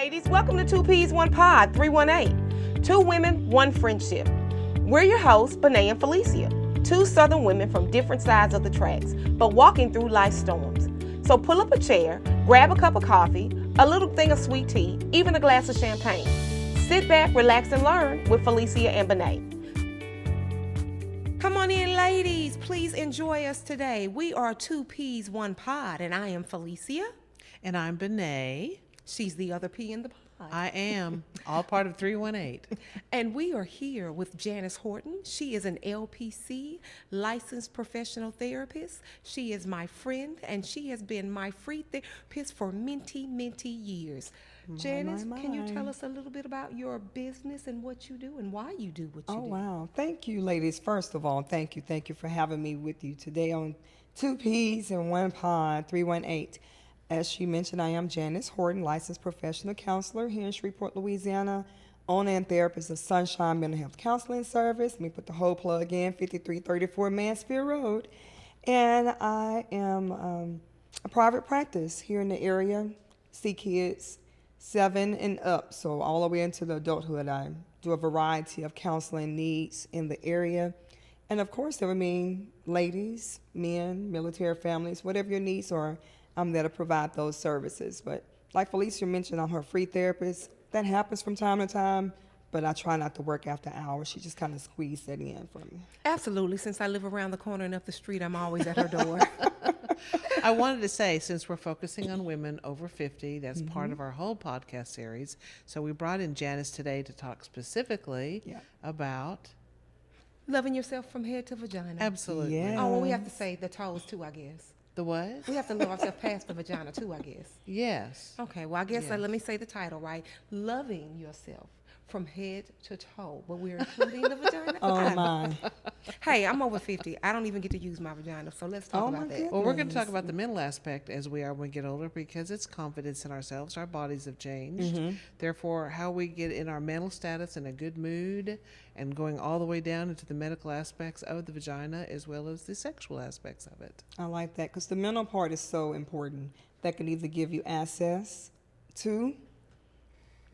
ladies. Welcome to 2peas1pod 318. Two women, one friendship. We're your hosts, Bonnè and Felecia. Two southern women from different sides of the tracks, but walking through life's storms. So pull up a chair, grab a cup of coffee, a little thing of sweet tea, even a glass of champagne. Sit back, relax, and learn with Felecia and Bonnè. Come on in, ladies. Please enjoy us today. We are 2peas1pod, and I am Felecia. And I'm Bonnè. She's the other P in the pod. I am, all part of 318. And we are here with Janice Horton. She is an LPC, licensed professional therapist. She is my friend, and she has been my free therapist for many years. Janice, can you tell us a little bit about your business and what you do and why you do what you do? Oh, wow. Thank you, ladies. First of all, thank you. Thank you for having me with you today on 2peas1pod 318. As she mentioned, I am Janice Horton, licensed professional counselor here in Shreveport, Louisiana, owner and therapist of Sunshine Mental Health Counseling Service. Let me put the whole plug in, 5334 Mansfield Road. And I am a private practice here in the area, see kids 7 and up, so all the way into the adulthood. I do a variety of counseling needs in the area. And of course, that would mean ladies, men, military families, whatever your needs are, I'm there to provide those services. But like Felecia mentioned, I'm her free therapist. That happens from time to time, but I try not to work after hours. She just kind of squeezed that in for me. Absolutely. Since I live around the corner and up the street, I'm always at her door. I wanted to say, since we're focusing on women over 50, that's part of our whole podcast series. So we brought in Janice today to talk specifically about Loving yourself from head to vagina. Absolutely. Yeah. Oh, well, we have to say the toes too, I guess. The what? We have to love ourselves past the vagina too, I guess. Yes. Okay, well, I guess Yes. let me say the title, right? Loving yourself from head to toe, but we're including the vagina. Oh, my. Hey, I'm over 50. I don't even get to use my vagina, so let's talk Oh, about my that. goodness. Well, we're going to talk about the mental aspect as we are when we get older, because it's confidence in ourselves. Our bodies have changed. Therefore, how we get in our mental status in a good mood and going all the way down into the medical aspects of the vagina as well as the sexual aspects of it. I like that because the mental part is so important. That can either give you access to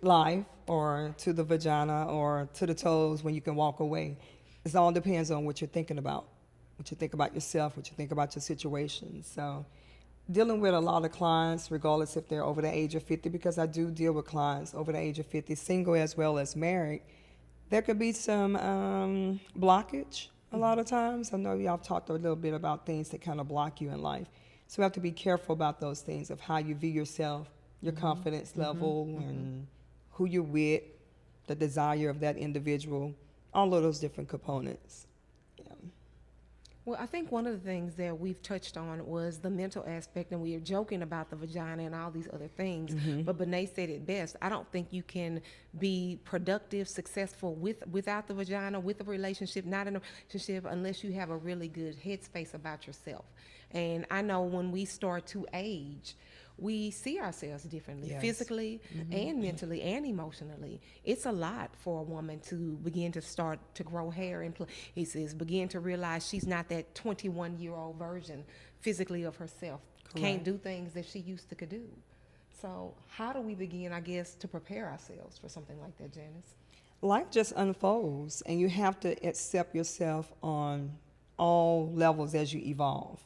life or to the vagina or to the toes when you can walk away. It all depends on what you're thinking about, what you think about yourself, what you think about your situation. So dealing with a lot of clients, regardless if they're over the age of 50, because I do deal with clients over the age of 50, single as well as married, there could be some blockage a lot of times. I know y'all talked a little bit about things that kind of block you in life. So we have to be careful about those things of how you view yourself, your confidence level, and who you're with, the desire of that individual, all of those different components. Yeah. Well, I think one of the things that we've touched on was the mental aspect, and we are joking about the vagina and all these other things, but Bonnè said it best. I don't think you can be productive, successful without the vagina, with a relationship, not in a relationship, unless you have a really good headspace about yourself. And I know when we start to age, we see ourselves differently, Yes. physically and mentally and emotionally. It's a lot for a woman to begin to start to grow hair and places, begin to realize she's not that 21-year-old version physically of herself. Can't do things that she used to could do. So how do we begin, I guess, to prepare ourselves for something like that, Janice? Life just unfolds, and you have to accept yourself on all levels as you evolve.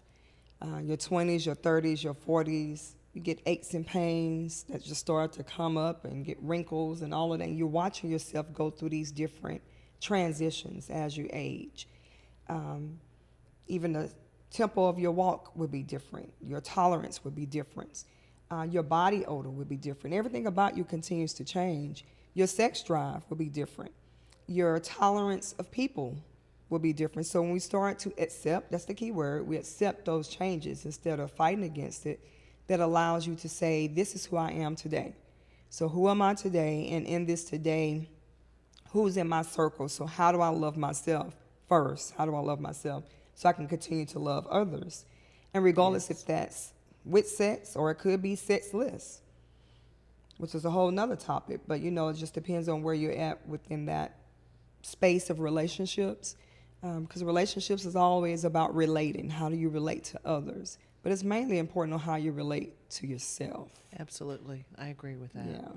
Your 20s, your 30s, your 40s, you get aches and pains that just start to come up and get wrinkles and all of that. And you're watching yourself go through these different transitions as you age. Even the tempo of your walk would be different. Your tolerance would be different. Your body odor would be different. Everything about you continues to change. Your sex drive will be different. Your tolerance of people will be different. So when we start to accept, that's the key word, we accept those changes instead of fighting against it. That allows you to say, this is who I am today. So who am I today? And in this today, who's in my circle? So how do I love myself first? How do I love myself so I can continue to love others? And regardless if that's with sex or it could be sexless, which is a whole nother topic. But, you know, it just depends on where you're at within that space of relationships. Because relationships is always about relating. How do you relate to others? But it's mainly important on how you relate to yourself. Absolutely. I agree with that. Yeah.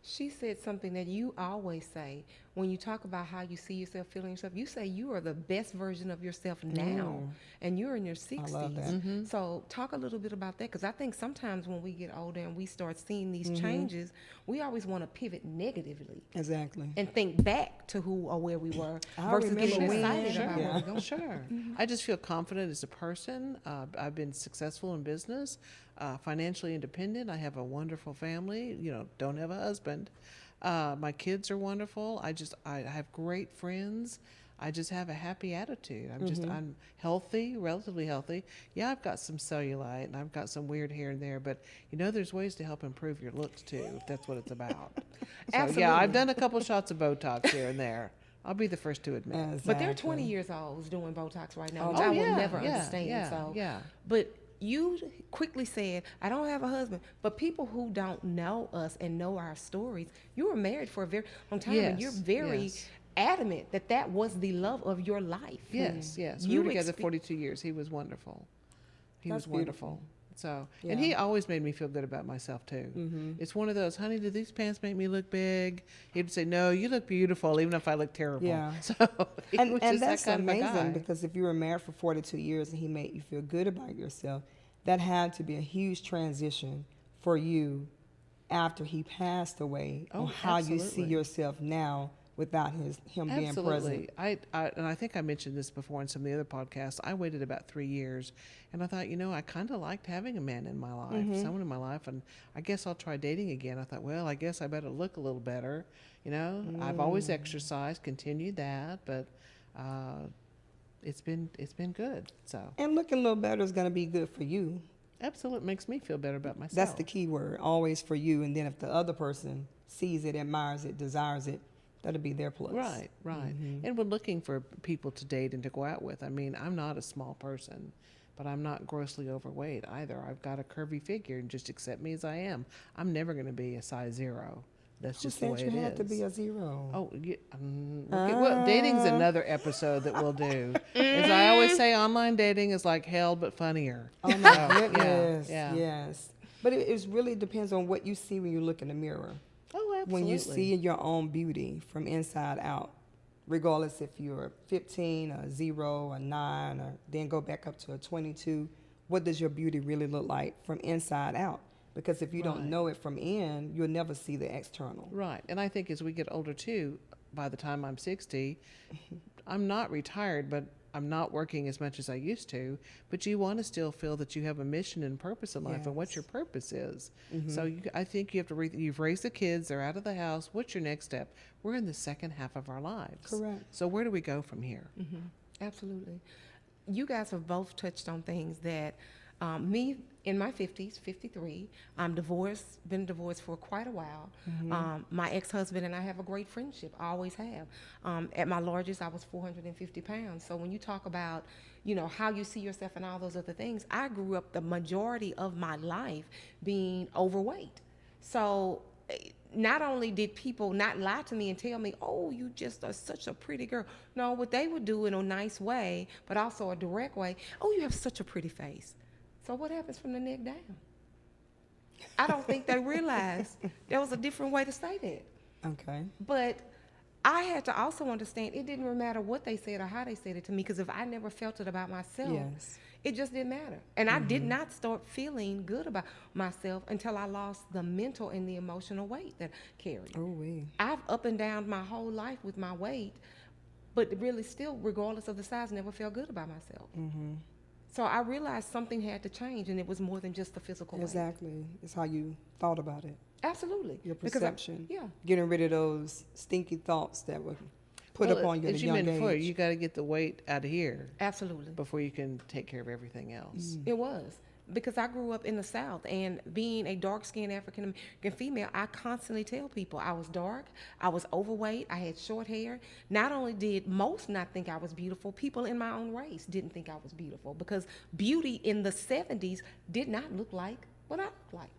She said something that you always say when you talk about how you see yourself, feeling yourself. You say you are the best version of yourself now, and you're in your 60s. I love that. So talk a little bit about that, because I think sometimes when we get older and we start seeing these changes, we always want to pivot negatively Exactly. and think back to who or where we were I versus getting remember when- excited about where Yeah. we're going. Sure. I just feel confident as a person. I've been successful in business, financially independent. I have a wonderful family. Don't have a husband. My kids are wonderful. I have great friends. I just have a happy attitude. I'm healthy, relatively healthy. Yeah, I've got some cellulite and I've got some weird here and there, but there's ways to help improve your looks too, if that's what it's about. So Absolutely. yeah, I've done a couple shots of Botox here and there. I'll be the first to admit. Exactly. But they're 20 years old doing Botox right now, Oh, which I yeah, will never yeah, understand. yeah, So, yeah. But you quickly said, I don't have a husband. But people who don't know us and know our stories, you were married for a very long time, and you're Yes, very yes. adamant that was the love of your life. Yes. We You were together expe- 42 years. He was wonderful. He That's was wonderful. So, Yeah. and he always made me feel good about myself too. It's one of those, honey, do these pants make me look big? He would say, no, you look beautiful, even if I look terrible. Yeah. So he was And just that's that kind of a guy. amazing, because if you were married for 42 years and he made you feel good about yourself, that had to be a huge transition for you after he passed away, Oh, on how you see absolutely. yourself now without him being present. Absolutely. And I think I mentioned this before in some of the other podcasts. I waited about 3 years, and I thought, I kind of liked having a man in my life, someone in my life, and I guess I'll try dating again. I thought, well, I guess I better look a little better. I've always exercised, continued that, but it's been good. So And looking a little better is going to be good for you. absolutely makes me feel better about myself. That's the key word, always for you. And then if the other person sees it, admires it, desires it, that'll be their plus. Right. And we're looking for people to date and to go out with. I mean, I'm not a small person, but I'm not grossly overweight either. I've got a curvy figure, and just accept me as I am. I'm never going to be a size 0. That's Who just the way said it you is. had to be a 0? Oh, yeah, okay. Well, dating's another episode that we'll do. As I always say, online dating is like hell, but funnier. Oh my So, goodness. yeah. Yes. But it really depends on what you see when you look in the mirror. Oh, absolutely. When you see your own beauty from inside out, regardless if you're 15, a 0, a 9, or then go back up to a 22, what does your beauty really look like from inside out? Because if you Right. don't know it from in, you'll never see the external. Right. And I think as we get older too, by the time I'm 60, I'm not retired, but I'm not working as much as I used to. But you want to still feel that you have a mission and purpose in life, and what Yes. your purpose is. So I think you have to you've raised the kids, they're out of the house. What's your next step? We're in the second half of our lives. Correct. So where do we go from here? Absolutely. You guys have both touched on things that me in my 50s, 53, I'm divorced, been divorced for quite a while. My ex-husband and I have a great friendship, I always have. At my largest, I was 450 pounds. So when you talk about, how you see yourself and all those other things, I grew up the majority of my life being overweight. So not only did people not lie to me and tell me, oh, you just are such a pretty girl. No, what they would do in a nice way, but also a direct way, oh, you have such a pretty face. So what happens from the neck down? I don't think they realized there was a different way to say that. Okay. But I had to also understand it didn't matter what they said or how they said it to me, because if I never felt it about myself, Yes. it just didn't matter. And I did not start feeling good about myself until I lost the mental and the emotional weight that I carried. Oh, we. I've up and down my whole life with my weight, but really still, regardless of the size, never felt good about myself. So I realized something had to change, and it was more than just the physical weight. Exactly. It's how you thought about it. Absolutely. Your Because I- perception. yeah. Getting rid of those stinky thoughts that were put up on you at a as you young mentioned before, age. you got to get the weight out of here Absolutely. before you can take care of everything else. It was. Because I grew up in the South, and being a dark-skinned African-American female, I constantly tell people I was dark, I was overweight, I had short hair. Not only did most not think I was beautiful, people in my own race didn't think I was beautiful, because beauty in the 70s did not look like what I looked like.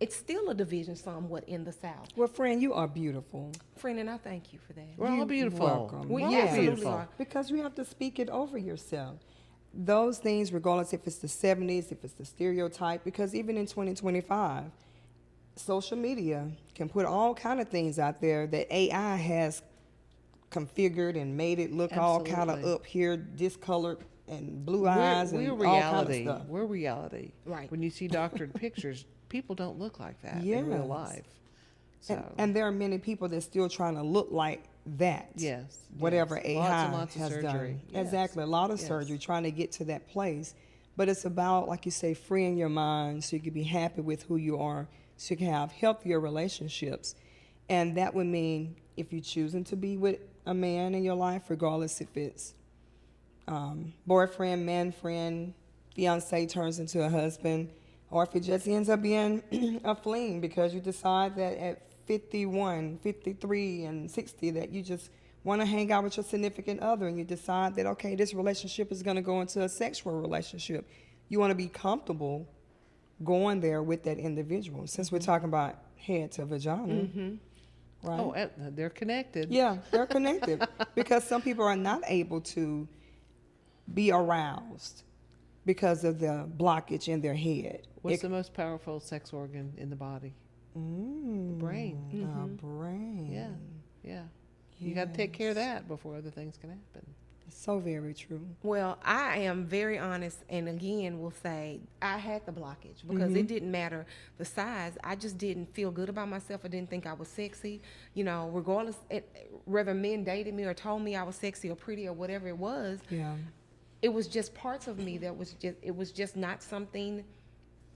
It's still a division somewhat in the South. Well, friend, you are beautiful. Friend, and I thank you for that. We're all You're beautiful. welcome. We We're all absolutely beautiful. are. Because you have to speak it over yourself. those things, regardless if it's the 70s, if it's the stereotype, because even in 2025, social media can put all kind of things out there that AI has configured and made it look all kind of Absolutely. up here, discolored and blue eyes and We're all kind of reality. stuff. We're reality. Right. When you see doctored pictures, people don't look like that in real Yes. life. So And there are many people that's still trying to look like that. yes, Whatever yes. AI Lots and lots of has surgery. done. Yes. Exactly. A lot of Yes. surgery trying to get to that place. But it's about, like you say, freeing your mind so you can be happy with who you are, so you can have healthier relationships. And that would mean if you're choosing to be with a man in your life, regardless if it's boyfriend, man friend, fiance turns into a husband, or if it just ends up being a fling because you decide that at 51, 53, and 60 that you just want to hang out with your significant other, and you decide that, okay, this relationship is going to go into a sexual relationship. You want to be comfortable going there with that individual. Since we're talking about head to vagina, right? Oh, they're connected. Yeah, they're connected because some people are not able to be aroused because of the blockage in their head. What's the most powerful sex organ in the body? The brain. The brain. Yeah, yeah. You got to take care of that before other things can happen. So very true. Well, I am very honest, and again, will say I had the blockage because it didn't matter the size. I just didn't feel good about myself. I didn't think I was sexy. You know, regardless, whether men dated me or told me I was sexy or pretty or whatever it was, Yeah. it was just parts of me that was just, it was just not something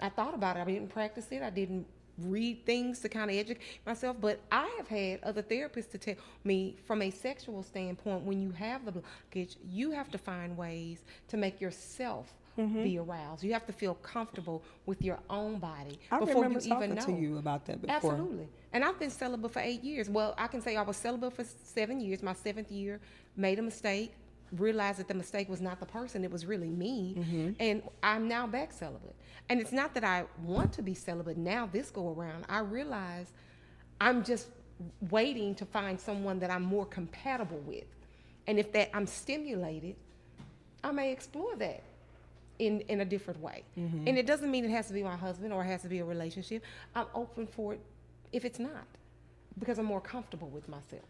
I thought about it. I didn't practice it. I didn't read things to kind of educate myself, but I have had other therapists to tell me from a sexual standpoint, when you have the blockage, you have to find ways to make yourself be aroused. You have to feel comfortable with your own body I before remember you even talking know. to you about that before. Absolutely. And I've been celibate for 8 years. Well, I can say I was celibate for 7 years. My 7th year, made a mistake, realized that the mistake was not the person, it was really me. And I'm now back celibate. And it's not that I want to be celibate now this go around. I realize I'm just waiting to find someone that I'm more compatible with. And if that I'm stimulated, I may explore that in a different way. And it doesn't mean it has to be my husband or it has to be a relationship. I'm open for it if it's not, because I'm more comfortable with myself.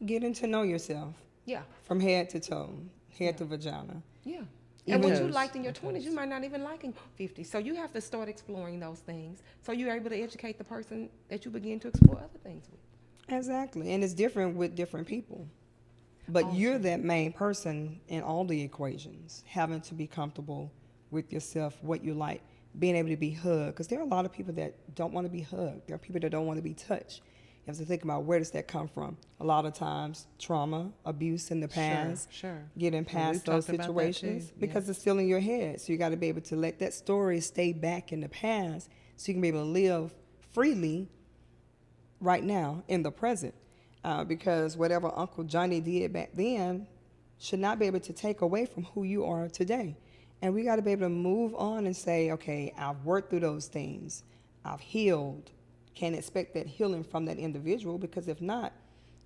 Getting to know yourself Yeah. from head to toe, head to vagina. Yeah. And what you Toes. liked in your 20s, you might not even like in 50. So you have to start exploring those things so you're able to educate the person that you begin to explore other things with. Exactly. And it's different with different people. But you're that main person in all the equations, having to be comfortable with yourself, what you like, being able to be hugged. Because there are a lot of people that don't want to be hugged. There are people that don't want to be touched. You have to think about, where does that come from? A lot of times, trauma, abuse in the past, Sure. getting we've past those talked about that situations, too, because it's still in your head. So you got to be able to let that story stay back in the past so you can be able to live freely right now in the present. Because whatever Uncle Johnny did back then should not be able to take away from who you are today. And we got to be able to move on and say, okay, I've worked through those things. I've healed. Can't expect that healing from that individual, because if not,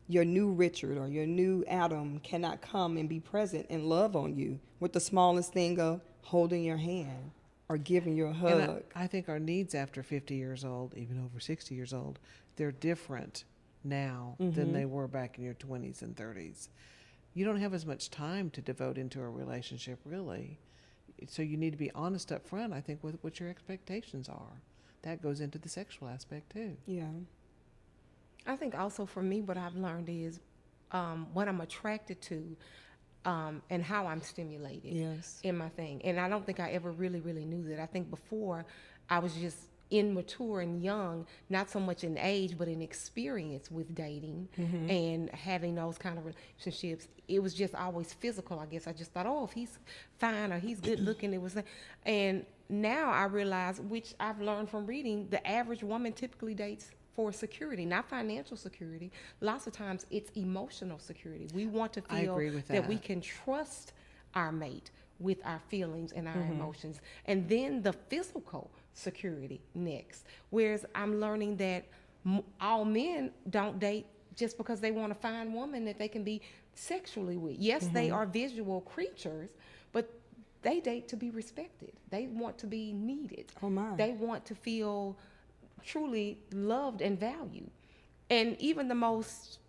your new Richard or your new Adam cannot come and be present and love on you with the smallest thing of holding your hand or giving you a hug. And I think our needs after 50 years old, even over 60 years old, they're different now than they were back in your 20s and 30s. You don't have as much time to devote into a relationship, really. So you need to be honest up front, I think, with what your expectations are. That goes into the sexual aspect, too. Yeah. I think also for me, what I've learned is what I'm attracted to and how I'm stimulated Yes. in my thing. And I don't think I ever really, really knew that. I think before I was just immature and young, not so much in age, but in experience with dating and having those kind of relationships. It was just always physical, I guess. I just thought, oh, if he's fine or he's good looking, it was. And now I realize, which I've learned from reading, the average woman typically dates for security, not financial security. Lots of times it's emotional security. We want to I feel agree with that we that. can trust our mate with our feelings and our emotions. And then the physical security next. Whereas I'm learning that all men don't date just because they want to find a woman that they can be sexually with. Yes, they are visual creatures, but they date to be respected. They want to be needed. Oh, my. They want to feel truly loved and valued. And even the most,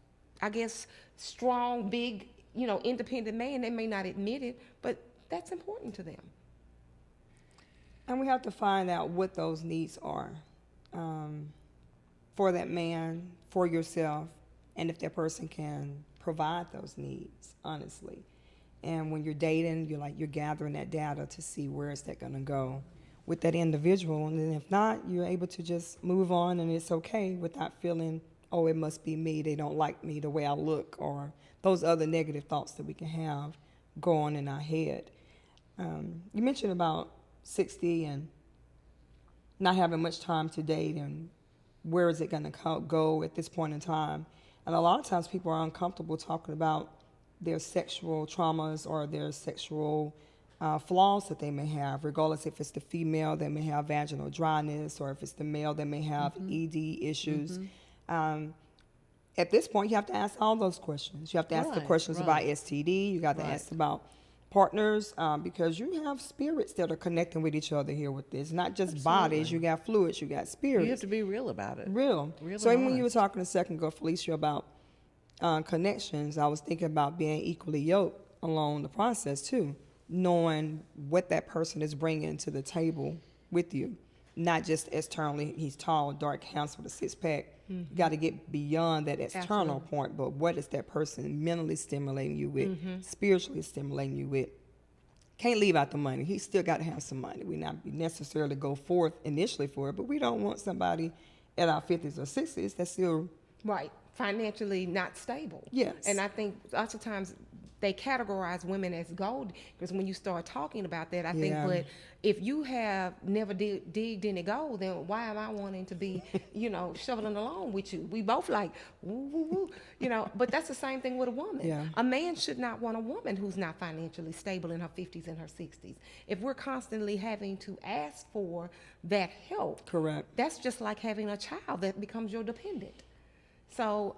I guess, strong, big, independent man, they may not admit it, but that's important to them. And we have to find out what those needs are for that man, for yourself, and if that person can provide those needs, honestly. And when you're dating, you're gathering that data to see where is that going to go with that individual. And then if not, you're able to just move on, and it's okay without feeling, oh, it must be me. They don't like me the way I look, or those other negative thoughts that we can have go on in our head. You mentioned about 60 and not having much time to date, and where is it going to go at this point in time. And a lot of times people are uncomfortable talking about their sexual traumas or their sexual flaws that they may have, regardless if it's the female that may have vaginal dryness or if it's the male that may have ED issues. At this point, you have to ask all those questions. You have to ask the questions about STD. You got to ask about partners, because you have spirits that are connecting with each other here with this. Not just bodies. You got fluids. You got spirits. You have to be real about it. Real so even when you were talking a second ago, Felecia, about connections, I was thinking about being equally yoked along the process too, knowing what that person is bringing to the table with you, not just externally. He's tall, dark, handsome with a six-pack. You got to get beyond that external point, but what is that person mentally stimulating you with, spiritually stimulating you with? Can't leave out the money. He still got to have some money. We not necessarily go forth initially for it, but we don't want somebody at our 50s or 60s that's still financially not stable. Yes. And I think lots of times they categorize women as gold, because when you start talking about that, I think, but if you have never digged any gold, then why am I wanting to be, shoveling along with you? We both like, woo, woo, woo, but that's the same thing with a woman. Yeah. A man should not want a woman who's not financially stable in her 50s and her 60s. If we're constantly having to ask for that help, correct, that's just like having a child that becomes your dependent. So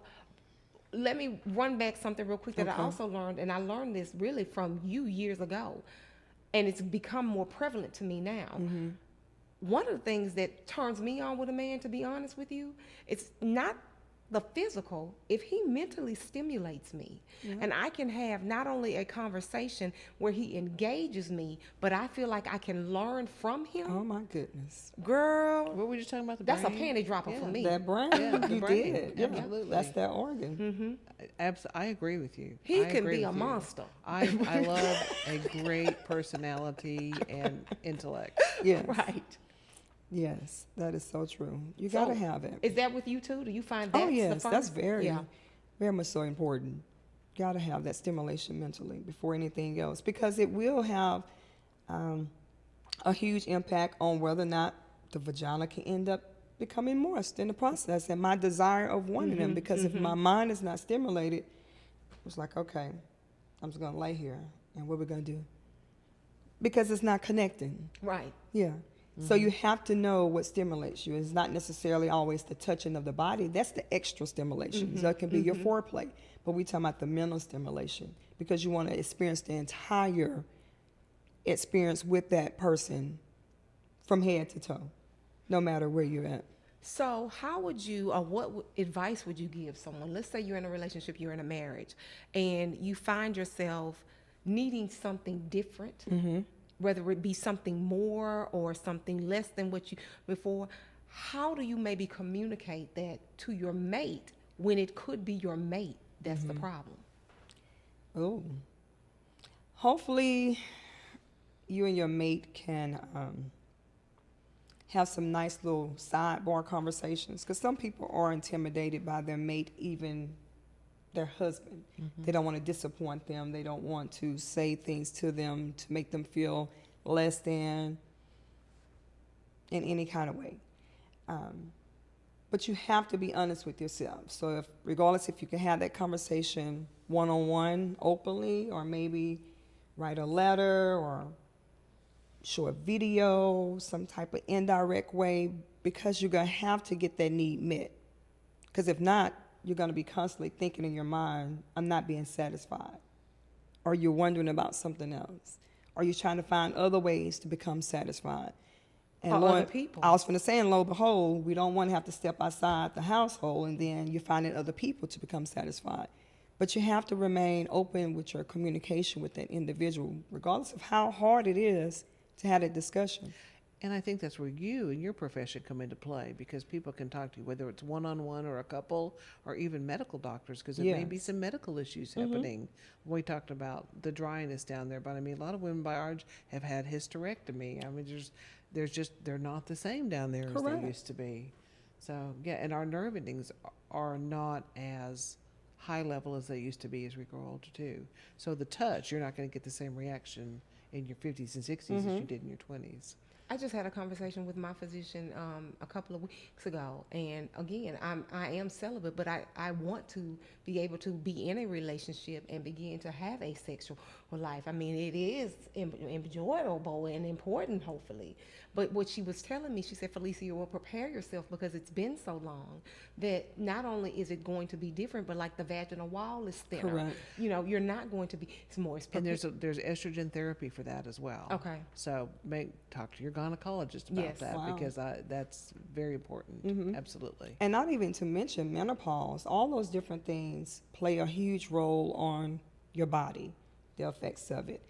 let me run back something real quick that I also learned, and I learned this really from you years ago, and it's become more prevalent to me now. One of the things that turns me on with a man, to be honest with you, it's not the physical. If he mentally stimulates me, and I can have not only a conversation where he engages me, but I feel like I can learn from him. Oh my goodness, girl! What were you talking about? That's a panty dropper for me. That brain, you did, absolutely. That's that organ. I agree with you. He can be a monster. I love a great personality and intellect. Yes. Right. Yes, that is so true. You got to have it. Is that with you too? Do you find that? Oh yes, that's very much so important. Got to have that stimulation mentally before anything else, because it will have a huge impact on whether or not the vagina can end up becoming moist in the process, and my desire of wanting them. Because if my mind is not stimulated, it's like, okay, I'm just gonna lay here, and what we're gonna do? Because it's not connecting. Right. Yeah. So you have to know what stimulates you. It's not necessarily always the touching of the body. That's the extra stimulation. So it can be your foreplay. But we're talking about the mental stimulation, because you want to experience the entire experience with that person from head to toe, no matter where you're at. So how would you, or what advice would you give someone? Let's say you're in a relationship, you're in a marriage, and you find yourself needing something different, whether it be something more or something less than what you before. How do you maybe communicate that to your mate when it could be your mate that's the problem? Oh, hopefully you and your mate can have some nice little sidebar conversations, because some people are intimidated by their mate, even their husband. They don't want to disappoint them. They don't want to say things to them to make them feel less than in any kind of way. But you have to be honest with yourself. So regardless if you can have that conversation one-on-one openly, or maybe write a letter or show a video, some type of indirect way, because you're going to have to get that need met. Because if not, you're going to be constantly thinking in your mind, I'm not being satisfied. Or you're wondering about something else. Or you're trying to find other ways to become satisfied. And Or other people. I was going to say, and lo and behold, we don't want to have to step outside the household, and then you're finding other people to become satisfied. But you have to remain open with your communication with that individual, regardless of how hard it is to have that discussion. And I think that's where you and your profession come into play, because people can talk to you, whether it's one-on-one or a couple or even medical doctors, because there may be some medical issues happening. We talked about the dryness down there, but I mean, a lot of women by our age have had hysterectomy. I mean, they're not the same down there as they used to be. So, yeah, and our nerve endings are not as high level as they used to be as we grow older too. So the touch, you're not going to get the same reaction in your 50s and 60s as you did in your 20s. I just had a conversation with my physician a couple of weeks ago, and again, I am celibate, but I want to be able to be in a relationship and begin to have a sexual life. I mean, it is enjoyable and important, hopefully. But what she was telling me, she said, Felecia, well, prepare yourself, because it's been so long that not only is it going to be different, but like the vaginal wall is thinner. Correct. You know, you're not going to be, it's more. And there's estrogen therapy for that as well. Okay. So talk to your gynecologist about that, because that's very important. Absolutely. And not even to mention menopause, all those different things play a huge role on your body, the effects of it.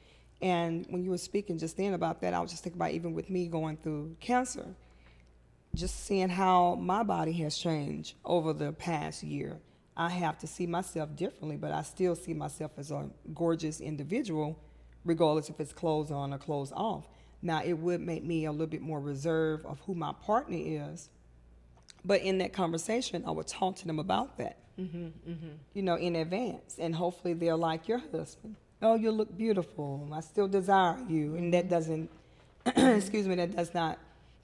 And when you were speaking just then about that, I was just thinking about even with me going through cancer, just seeing how my body has changed over the past year. I have to see myself differently, but I still see myself as a gorgeous individual, regardless if it's clothes on or clothes off. Now, it would make me a little bit more reserved of who my partner is. But in that conversation, I would talk to them about that, you know, in advance. And hopefully they're like your husband. Oh, you look beautiful. I still desire you. And that doesn't, that does not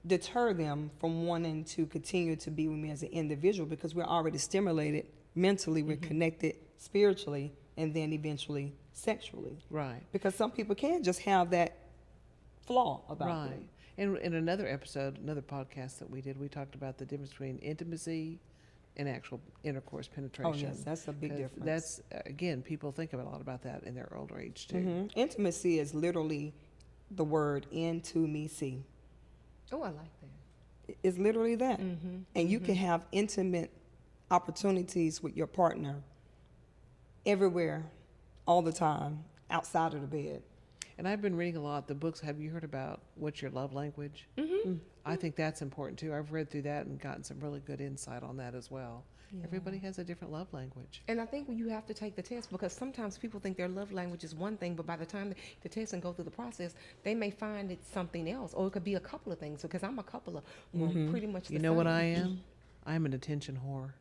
deter them from wanting to continue to be with me as an individual, because we're already stimulated mentally, we're connected spiritually, and then eventually sexually. Right. Because some people can just have that flaw about them. And in another episode, another podcast that we did, we talked about the difference between intimacy and actual intercourse penetration. Oh, yes, that's a big difference. That's, again, people think a lot about that in their older age, too. Intimacy is literally the word intimacy. Oh, I like that. It's literally that. And you can have intimate opportunities with your partner everywhere, all the time, outside of the bed. And I've been reading a lot. The books, have you heard about What's Your Love Language? I think that's important too. I've read through that and gotten some really good insight on that as well. Yeah. Everybody has a different love language. And I think you have to take the test, because sometimes people think their love language is one thing, but by the time they test and go through the process, they may find it's something else, or it could be a couple of things, because I'm a couple of pretty much the You know same. what I am? I'm an attention whore.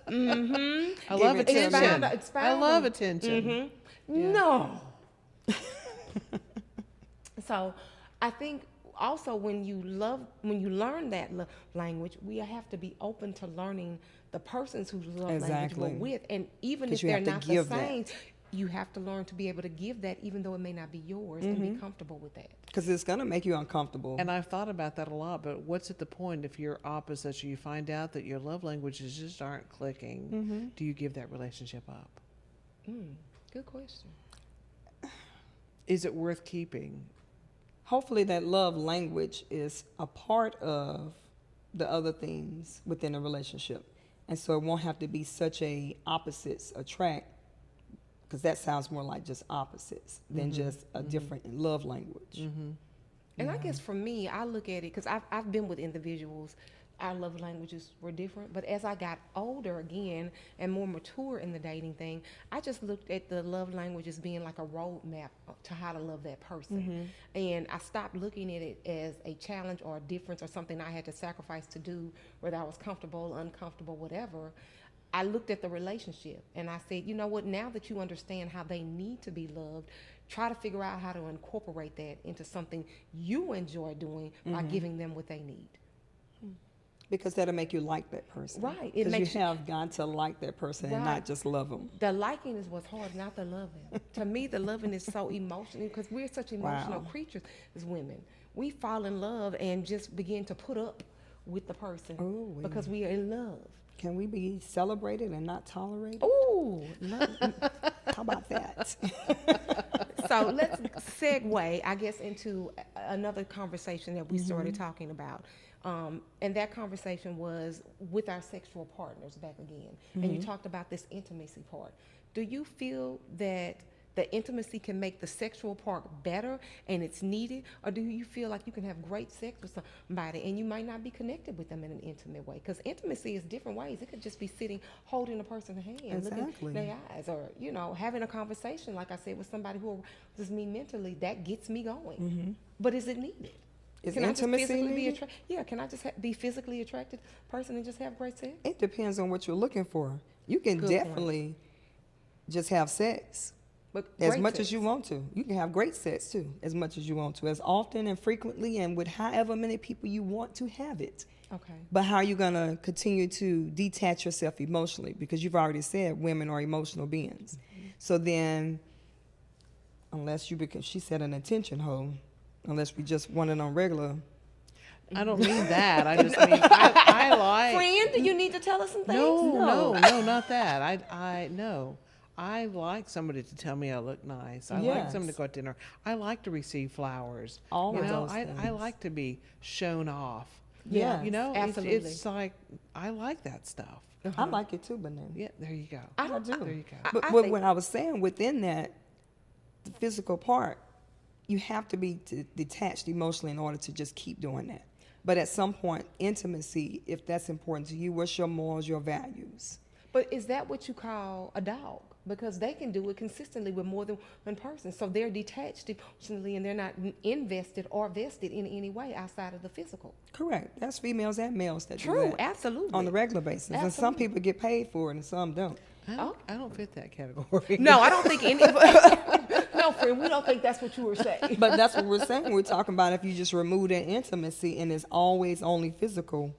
I love attention. I love attention. No. So I think also when you learn that language, we have to be open to learning the persons whose love language we're with. And even if they're not the same, you have to learn to be able to give that, even though it may not be yours, and be comfortable with that. Because it's going to make you uncomfortable. And I've thought about that a lot, but what's at the point if you're opposites, or you find out that your love languages just aren't clicking, do you give that relationship up? Good question. Is it worth keeping? Hopefully that love language is a part of the other things within a relationship. And so it won't have to be such a opposites attract, because that sounds more like just opposites than just a different love language. And I guess for me, I look at it, because I've been with individuals, our love languages were different, but as I got older again and more mature in the dating thing, I just looked at the love language as being like a roadmap to how to love that person. And I stopped looking at it as a challenge or a difference or something I had to sacrifice to do, whether I was comfortable, uncomfortable, whatever. I looked at the relationship and I said, you know what, now that you understand how they need to be loved, try to figure out how to incorporate that into something you enjoy doing by giving them what they need. Because that'll make you like that person. Right. Because you have got to like that person and not just love them. The liking is what's hard, not the loving. To me, the loving is so emotional, because we're such emotional creatures as women. We fall in love and just begin to put up with the person Ooh, because we are in love. Can we be celebrated and not tolerated? Ooh, How about that? so let's segue, I guess, into another conversation that we started talking about. And that conversation was with our sexual partners back again. And you talked about this intimacy part. Do you feel that the intimacy can make the sexual part better and it's needed? Or do you feel like you can have great sex with somebody and you might not be connected with them in an intimate way? Because intimacy is different ways. It could just be sitting, holding a person's hand, looking in their eyes, or, you know, having a conversation, like I said, with somebody who just me mentally, that gets me going. But is it needed? Is intimacy needed? Can I just be physically attracted person and just have great sex? It depends on what you're looking for. You can definitely just have sex. But as much as you want to. You can have great sex too, as much as you want to, as often and frequently and with however many people you want to have it. Okay. But how are you going to continue to detach yourself emotionally? Because you've already said women are emotional beings. So then, unless you become, she said, an attention hoe, unless we just want it on regular. I don't mean that. I just mean I like. Friend, do you need to tell us some things? No, not that. I no. I like somebody to tell me I look nice. I like somebody to go to dinner. I like to receive flowers. All of those things. I like to be shown off. Yeah, you know, absolutely. It's like I like that stuff. I like it too, Bonnè. Yeah, there you go. I do. There you go. But what I was saying within that, the physical part, you have to be detached emotionally in order to just keep doing that. But at some point, intimacy, if that's important to you, what's your morals, your values? But is that what you call a dog? Because they can do it consistently with more than one person. So they're detached emotionally and they're not invested or vested in any way outside of the physical. Correct. That's females and males that do True, that. absolutely. On a regular basis. Absolutely. And some people get paid for it and some don't. I don't fit that category. No, I don't think any of us. No, friend, we don't think that's what you were saying. But that's what we're saying. We're talking about if you just remove that intimacy and it's always only physical.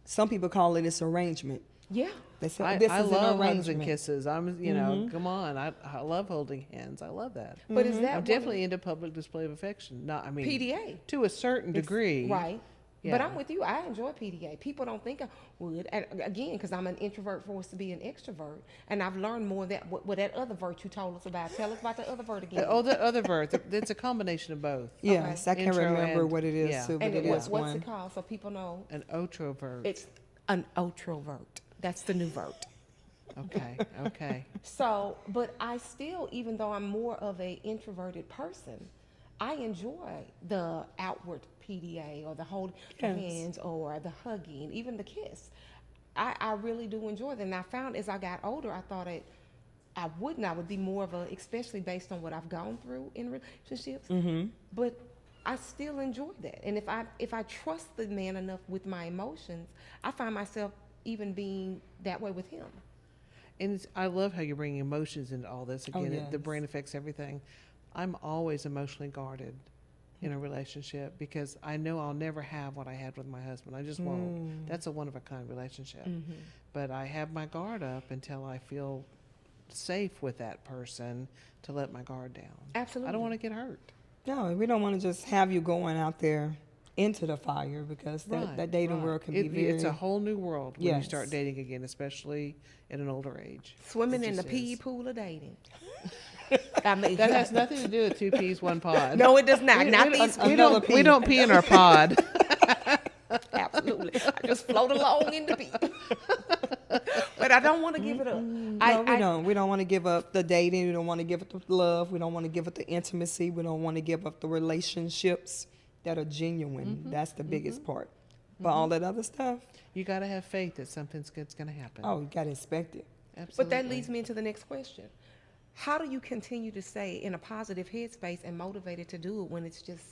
Some people call it this arrangement. Yeah. They say, I love hugs and kisses. You know, come on. I love holding hands. I love that. But is that I'm definitely into public display of affection. PDA to a certain degree, right? Yeah. But I'm with you. I enjoy PDA. People don't think I would, and again, because I'm an introvert forced to be an extrovert, and I've learned more of that. What that other vert you told us about? Tell us about the other vert again. The other vert. It's a combination of both. Yes, I can't Intro remember and- what it is yeah. too, but And it is what's one. it called so people know? An outrovert. It's an outrovert. That's the new vert. Okay. So, but I still, even though I'm more of a introverted person, I enjoy the outward PDA or the holding hands or the hugging, even the kiss. I really do enjoy them. And I found as I got older, I thought I would be more of especially based on what I've gone through in relationships. But I still enjoy that. And if I trust the man enough with my emotions, I find myself even being that way with him. And I love how you're bringing emotions into all this. Again, the brain affects everything. I'm always emotionally guarded in a relationship because I know I'll never have what I had with my husband. I just won't. That's a one-of-a-kind relationship. But I have my guard up until I feel safe with that person to let my guard down. Absolutely. I don't want to get hurt. No, we don't want to just have you going out there into the fire because that dating world can be very... It's a whole new world when you Yes. start dating again, especially at an older age. Swimming It in the just pea is. pool of dating. I mean, That has nothing to do with 2peas1pod. no, it does not. Not these. We don't pee in our pod. Absolutely. I just float along in the beat. But I don't want to give it up. No, we don't. We don't want to give up the dating. We don't want to give up the love. We don't want to give up the intimacy. We don't want to give up the relationships that are genuine. That's the biggest part. But all that other stuff, You got to have faith that something's good's going to happen. you got to expect it. Absolutely. But that leads me into the next question. How do you continue to stay in a positive headspace and motivated to do it when it's just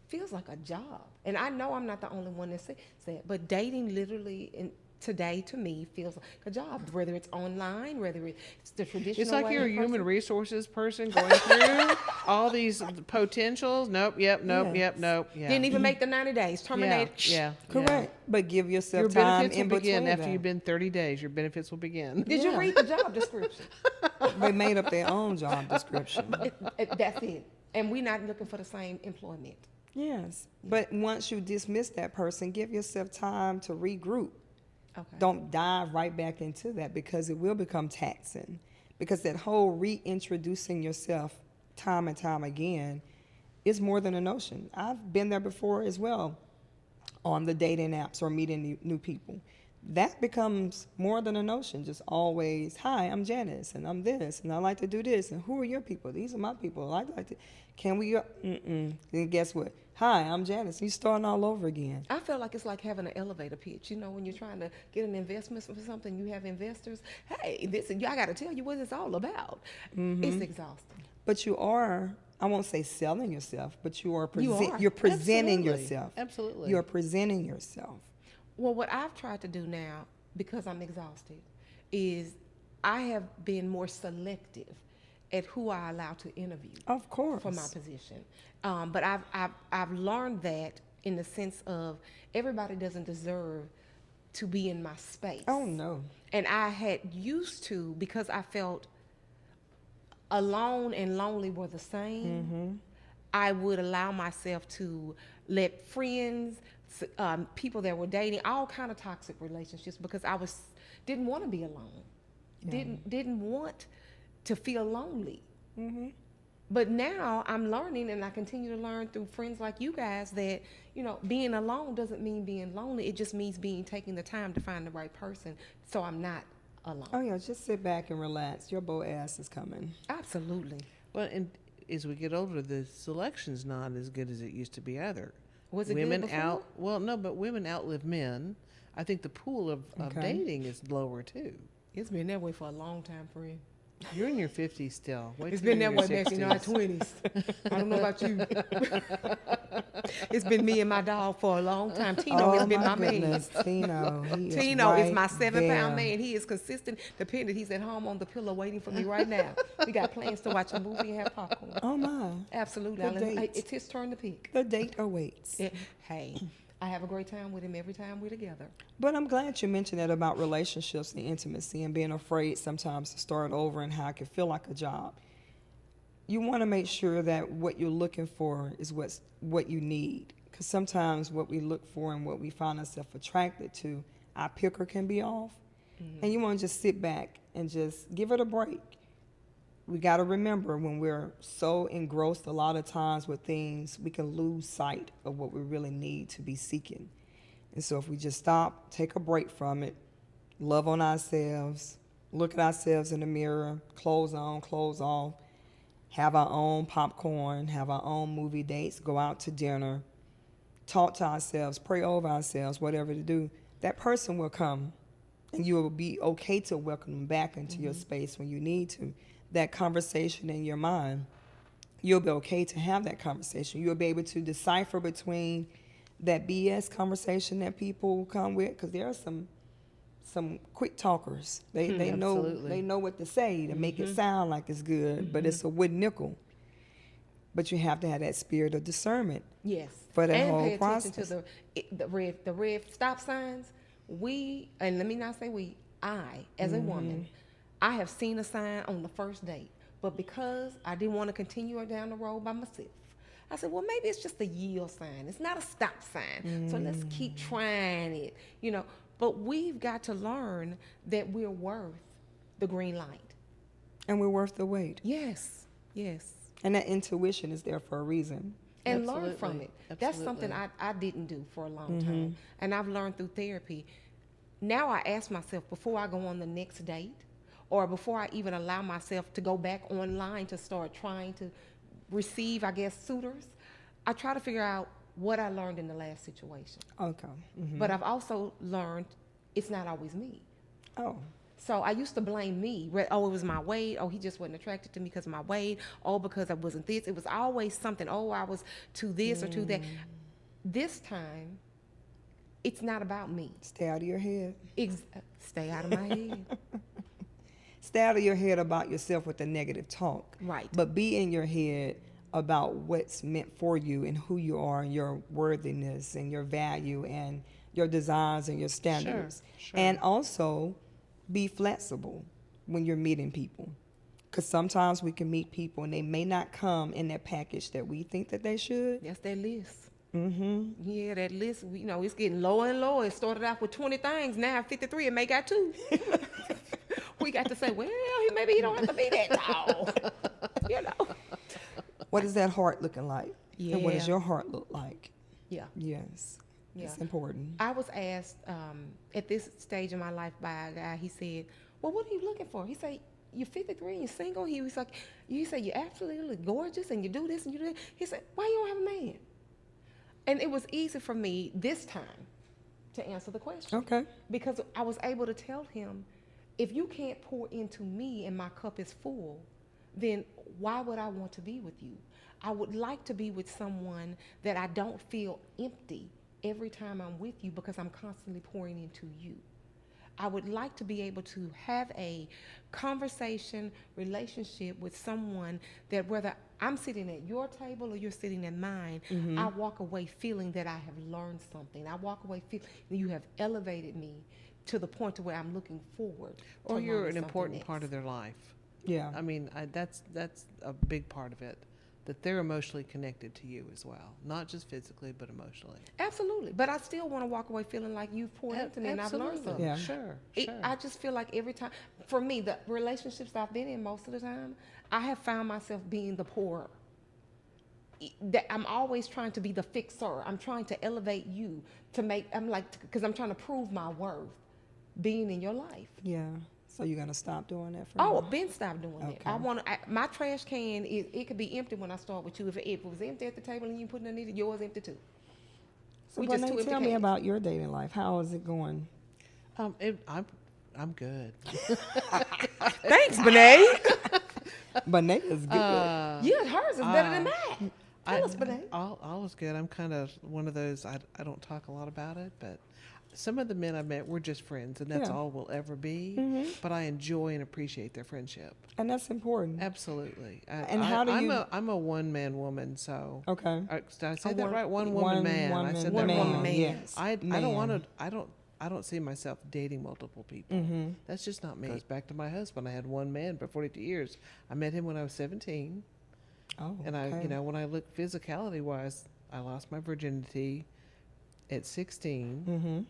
feels like a job? And I know I'm not the only one that says that, but dating literally today to me feels like a job, whether it's online, whether it's the traditional It's like way you're a in person. human resources person going through all these potentials. Nope. Yeah. Didn't even make the 90 days. Terminated. Yeah. Correct. But give Your yourself time benefits in will begin between after that. you've been 30 days. Your benefits will begin. Did you read the job description? They made up their own job description. That's it. And we're not looking for the same employment. Yes. But once you dismiss that person, give yourself time to regroup. Okay. Don't dive right back into that, because it will become taxing. Because that whole reintroducing yourself time and time again is more than a notion. I've been there before as well, on the dating apps or meeting new people. That becomes more than a notion. Just always, hi, I'm Janice, and I'm this, and I like to do this, and who are your people? These are my people. I like to. Can we? Then guess what? Hi, I'm Janice. You're starting all over again. I feel like it's like having an elevator pitch. You know, when you're trying to get an investment for something, you have investors. Hey, this, I got to tell you what it's all about. It's exhausting. But you are, I won't say selling yourself, but you're presenting Absolutely. yourself. Absolutely. You're presenting yourself. Well, what I've tried to do now, because I'm exhausted, is I have been more selective at who I allow to interview. Of course. For my position. But I've learned that in the sense of everybody doesn't deserve to be in my space. Oh, no. And I had used to, because I felt alone and lonely were the same, I would allow myself to let friends, people that were dating, all kind of toxic relationships, because I didn't want to be alone. Yeah. Didn't want to feel lonely. But now I'm learning, and I continue to learn through friends like you guys, that, you know, being alone doesn't mean being lonely. It just means taking the time to find the right person, so I'm not alone. Oh, yeah, just sit back and relax. Your boy ass is coming. Absolutely. Well, and as we get older, the selection's not as good as it used to be either. Was it women good before? Well, no, but women outlive men. I think the pool of dating is lower too. It's been that way for a long time, friend. You're in your 50s still. Wait It's till been you're that in way your back in our 60s. 20s. I don't know about you. It's been me and my dog for a long time. Tino has been my man. Tino. He is Tino right is my 7-pound there. man. He is consistent, dependent. He's at home on the pillow waiting for me right now. We got plans to watch a movie and have popcorn. Oh, my. Absolutely. The date. It's his turn to pick. The date awaits. Hey, I have a great time with him every time we're together. But I'm glad you mentioned that about relationships and intimacy and being afraid sometimes to start over and how it can feel like a job. You want to make sure that what you're looking for is what you need. Because sometimes what we look for and what we find ourselves attracted to, our picker can be off. And you want to just sit back and just give it a break. We got to remember, when we're so engrossed a lot of times with things, we can lose sight of what we really need to be seeking. And so if we just stop, take a break from it, love on ourselves, look at ourselves in the mirror, clothes on, clothes off, have our own popcorn, have our own movie dates, go out to dinner, talk to ourselves, pray over ourselves, whatever to do, that person will come, and you will be okay to welcome them back into your space when you need to. That conversation in your mind, you'll be okay to have that conversation. You'll be able to decipher between that BS conversation that people come with, because there are some quick talkers. They know what to say to make it sound like it's good, but it's a wood nickel. But you have to have that spirit of discernment. Yes. For that and whole pay attention process. to the red stop signs. And let me not say I, as a woman, I have seen a sign on the first date, but because I didn't want to continue it down the road by myself, I said, well, maybe it's just a yield sign. It's not a stop sign. So let's keep trying it, you know. But we've got to learn that we're worth the green light. And we're worth the wait. Yes, yes. And that intuition is there for a reason. And learn from it. That's something I didn't do for a long time. And I've learned through therapy. Now I ask myself, before I go on the next date, or before I even allow myself to go back online to start trying to receive, I guess, suitors, I try to figure out what I learned in the last situation. Okay. But I've also learned it's not always me. Oh. So I used to blame me. Oh, it was my weight. Oh, he just wasn't attracted to me because of my weight. Oh, because I wasn't this. It was always something. Oh, I was too this or too that. This time, it's not about me. Stay out of your head. Stay out of my head. Stay out of your head about yourself with the negative talk. Right. But be in your head about what's meant for you and who you are, and your worthiness and your value and your desires and your standards. Sure. And also be flexible when you're meeting people. Because sometimes we can meet people and they may not come in that package that we think that they should. That's that list. Mm-hmm. Yeah, that list, it's getting lower and lower. It started out with 20 things. Now at 53, it may got 2. We got to say, well, maybe he don't have to be that tall. What is that heart looking like? Yeah. And what does your heart look like? Yeah. Yes. Yeah. It's important. I was asked at this stage of my life by a guy, he said, well, what are you looking for? He said, you're 53 and you're single. He was like, you said you're absolutely gorgeous and you do this and you do that. He said, why you don't have a man? And it was easy for me this time to answer the question. Okay. Because I was able to tell him, if you can't pour into me and my cup is full, then why would I want to be with you? I would like to be with someone that I don't feel empty every time I'm with you because I'm constantly pouring into you. I would like to be able to have a conversation, relationship with someone that whether I'm sitting at your table or you're sitting at mine, I walk away feeling that I have learned something. I walk away feeling that you have elevated me to the point to where I'm looking forward. Or you're an important part of their life. Yeah. I mean, that's a big part of it, that they're emotionally connected to you as well, not just physically, but emotionally. Absolutely. But I still want to walk away feeling like you've poured into me and I've learned something. Yeah. Sure. I just feel like every time, for me, the relationships that I've been in most of the time, I have found myself being the pourer. That I'm always trying to be the fixer. I'm trying to elevate you because I'm trying to prove my worth being in your life. Yeah. So you're going to stop doing that for Oh, me? Ben stopped doing that. My trash can, it could be empty when I start with you. If it was empty at the table and you put it underneath it, yours empty too. So Bonnè, tell me about your dating life. How is it going? I'm good. Thanks, Bonnè. Bonnè is good. Yeah, hers is better than mine. Tell us, Bonnè. All is good. I'm kind of one of those, I don't talk a lot about it, but some of the men I met were just friends, and that's all we'll ever be. But I enjoy and appreciate their friendship. And that's important. Absolutely. I'm a one-man woman, so. Okay. Did I say that right? One woman man. I said that wrong. Yes. I don't want to. I don't see myself dating multiple people. That's just not me. It goes back to my husband. I had one man for 42 years. I met him when I was 17. Oh, and when I look physicality wise, I lost my virginity at 16.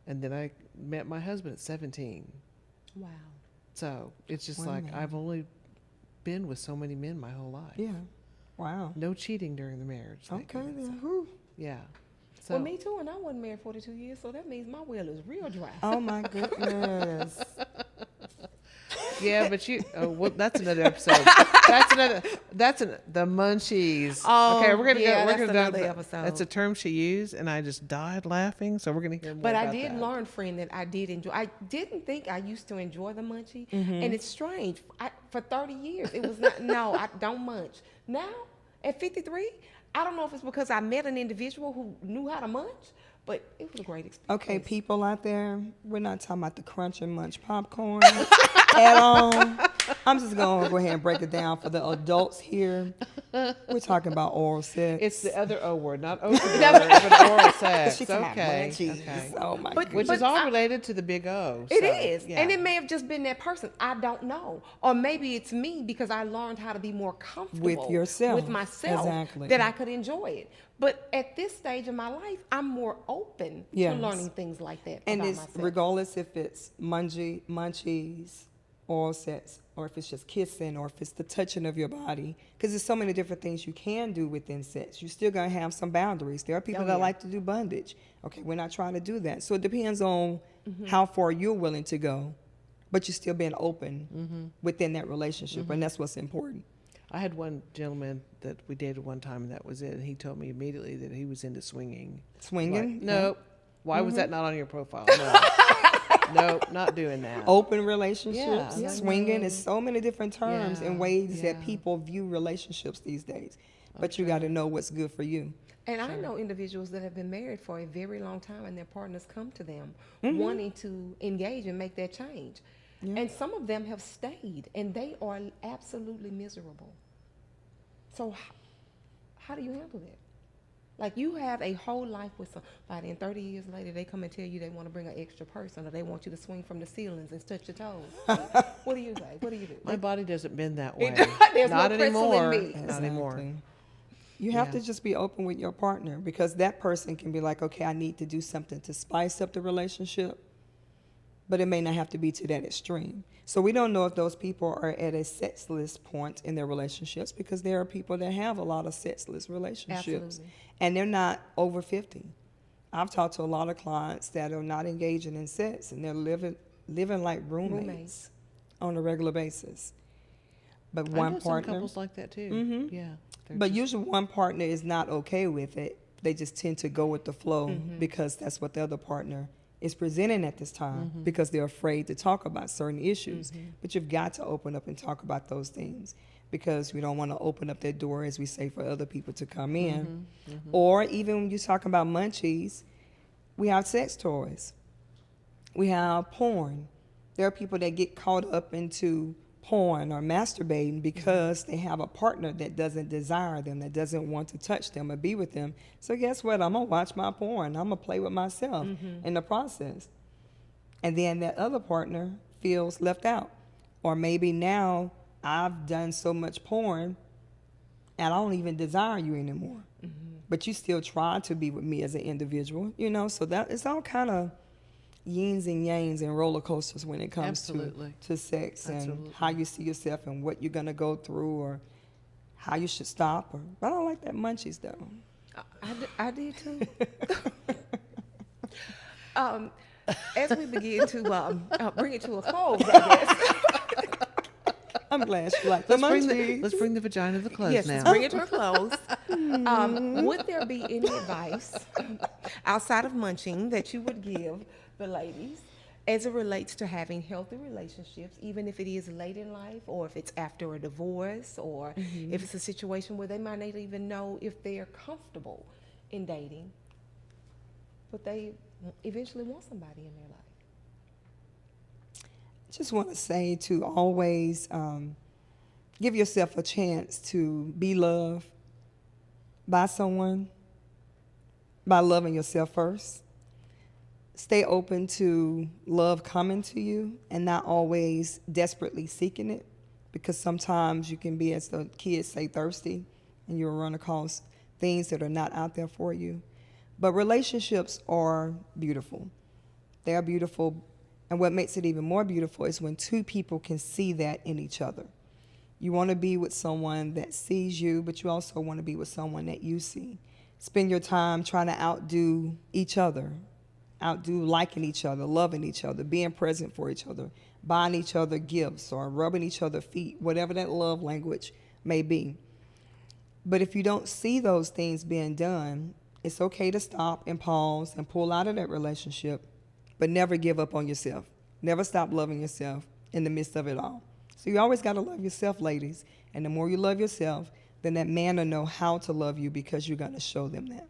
And then I met my husband at 17. Wow. So it's just I've only been with so many men my whole life. Yeah. Wow. No cheating during the marriage. Okay. Yeah. So, well, me too, and I wasn't married 42 years, so that means my well is real dry. Oh, my goodness. Yeah, but that's another episode. The munchies. Oh, okay, we're gonna that's another episode. That's a term she used, and I just died laughing. So we're gonna hear more. But about I did that. learn, friend, that I did enjoy. I didn't think I used to enjoy the munchie, and it's strange. For 30 years, it was not. No, I don't munch. Now, at 53, I don't know if it's because I met an individual who knew how to munch, but it was a great experience. Okay, people out there, we're not talking about the crunch and munch popcorn at all. I'm just going to go ahead and break it down for the adults here. We're talking about oral sex. It's the other O word, not open word, but oral sex. She's talking about Okay. munchies. Oh, my goodness. Which is all related to the big O. It is. Yeah. And it may have just been that person. I don't know. Or maybe it's me because I learned how to be more comfortable With yourself. with myself, Exactly. that I could enjoy it. But at this stage of my life, I'm more open to learning things like that And about it's myself. regardless if it's munchies, oral sex, or if it's just kissing, or if it's the touching of your body, because there's so many different things you can do within sex. You're still going to have some boundaries. There are people that like to do bondage. Okay, we're not trying to do that. So it depends on how far you're willing to go, but you're still being open within that relationship, and that's what's important. I had one gentleman that we dated one time, and that was it. And he told me immediately that he was into swinging. Swinging? Like, no. Why was that not on your profile? No. Nope, not doing that. Open relationships, Yeah. swinging is so many different terms and ways that Yeah. people view relationships these days. But you got to know what's good for you. And I know individuals that have been married for a very long time and their partners come to them wanting to engage and make that change. Yeah. And some of them have stayed and they are absolutely miserable. So how do you handle that? Like, you have a whole life with somebody, and 30 years later, they come and tell you they want to bring an extra person, or they want you to swing from the ceilings and touch your toes. What do you say? What do you do? My body doesn't bend that way. There's Not no pretzel anymore. in me. Not anymore. You have Yeah. to just be open with your partner, because that person can be like, okay, I need to do something to spice up the relationship, but it may not have to be to that extreme. So we don't know if those people are at a sexless point in their relationships, because there are people that have a lot of sexless relationships. Absolutely. And they're not over 50. I've talked to a lot of clients that are not engaging in sex, and they're living like roommates on a regular basis. But I one know partner, some couples like that too. Mhm. Yeah. They're but just- usually one partner is not okay with it. They just tend to go with the flow because that's what the other partner is presenting at this time, because they're afraid to talk about certain issues. But you've got to open up and talk about those things, because we don't want to open up that door, as we say, for other people to come in. Or even when you talk about munchies, we have sex toys. We have porn. There are people that get caught up into porn or masturbating because they have a partner that doesn't desire them, that doesn't want to touch them or be with them. So guess what? I'm going to watch my porn. I'm going to play with myself in the process. And then that other partner feels left out. Or maybe now I've done so much porn and I don't even desire you anymore. But you still try to be with me as an individual, you know? So that it's all kind of yins and yangs and roller coasters when it comes to sex and how you see yourself and what you're going to go through, or how you should stop. But I don't like that munchies, though. I did too. As we begin to bring it to a close, I guess. I'm glad you like the munchies. Let's bring the vagina to the close Yes, now. let's bring it to a close. Would there be any advice outside of munching that you would give the ladies as it relates to having healthy relationships, even if it is late in life, or if it's after a divorce, or if it's a situation where they might not even know if they're comfortable in dating, but they eventually want somebody in their life? I just want to say to always give yourself a chance to be loved by someone, by loving yourself first. Stay open to love coming to you and not always desperately seeking it, because sometimes you can be, as the kids say, thirsty, and you'll run across things that are not out there for you. But relationships are beautiful. They are beautiful, and what makes it even more beautiful is when two people can see that in each other. You want to be with someone that sees you, but you also want to be with someone that you see. Spend your time trying to outdo each other, outdo liking each other, loving each other, being present for each other, buying each other gifts or rubbing each other's feet, whatever that love language may be. But if you don't see those things being done, it's okay to stop and pause and pull out of that relationship, but never give up on yourself. Never stop loving yourself in the midst of it all. So you always got to love yourself, ladies. And the more you love yourself, then that man will know how to love you, because you're going to show them that.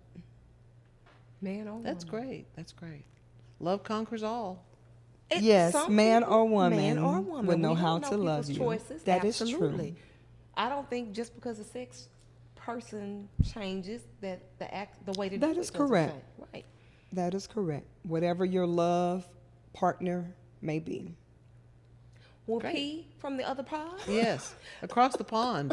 Man or woman? That's great. That's great. Love conquers all. Yes, Some man people- or woman man or woman will know We how don't to love people's you. Choices. That is Absolutely. true. I don't think just because a sex person changes that the way to That do is it doesn't correct. change. Right. That is correct. Whatever your love partner may be. Well, Great. P from the other pod, Yes. Across the pond.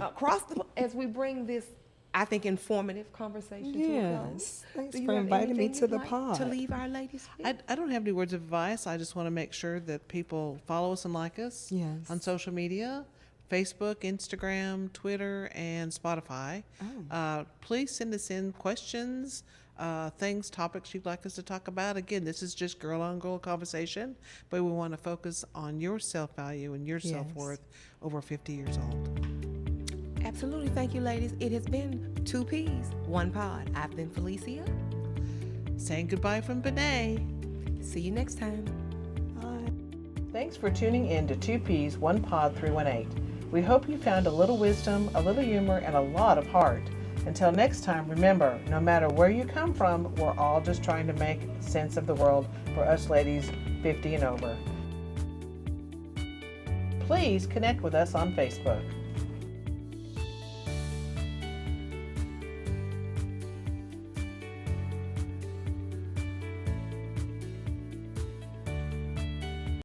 as we bring this, I think, informative conversation to a close. Yes. Thanks Do you for have inviting me anything to you'd the like pod. to leave our ladies with? I don't have any words of advice. I just want to make sure that people follow us and like us Yes. on social media, Facebook, Instagram, Twitter, and Spotify. Please send us in questions, things, topics you'd like us to talk about. Again, this is just girl on girl conversation, but we want to focus on your self-value and your Yes. self-worth over 50 years old. Absolutely. Thank you, ladies. It has been 2peas1pod. I've been Felecia. Saying goodbye from Bonnè. See you next time. Bye. Thanks for tuning in to 2Peas, 1 Pod 318. We hope you found a little wisdom, a little humor, and a lot of heart. Until next time, remember, no matter where you come from, we're all just trying to make sense of the world for us ladies 50 and over. Please connect with us on Facebook.